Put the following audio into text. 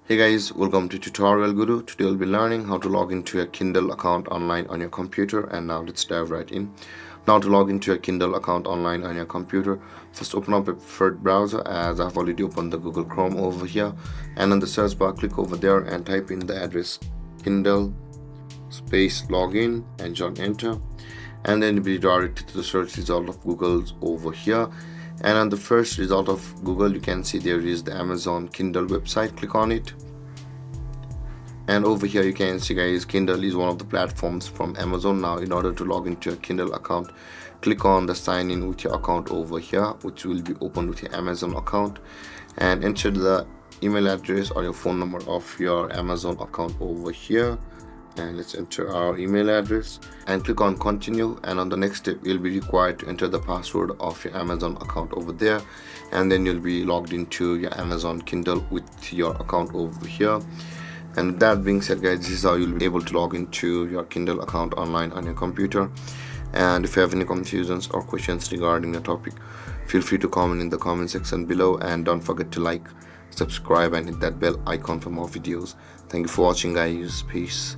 Hey guys, welcome to Tutorial Guru. Today we'll be learning how to log into a Kindle account online on your computer, and now let's dive right in. Now to log into a Kindle account online on your computer, first open up a preferred browser as I've already opened the Google Chrome over here, and on the search bar click over there and type in the address Kindle space login and join enter, and then you'll be directed to the search result of Google's over here. And on the first result of Google, you can see there is the Amazon Kindle website. Click on it, and over here you can see guys, Kindle is one of the platforms from Amazon. Now in order to log into a Kindle account, click on the sign in with your account over here, which will be opened with your Amazon account, and enter the email address or your phone number of your Amazon account over here. And let's enter our email address and click on continue, and on the next step you'll be required to enter the password of your Amazon account over there, and then you'll be logged into your Amazon Kindle with your account over here. And with that being said guys, this is how you'll be able to log into your Kindle account online on your computer. And if you have any confusions or questions regarding the topic, feel free to comment in the comment section below, and don't forget to like, subscribe and hit that bell icon for more videos. Thank you for watching guys. Peace.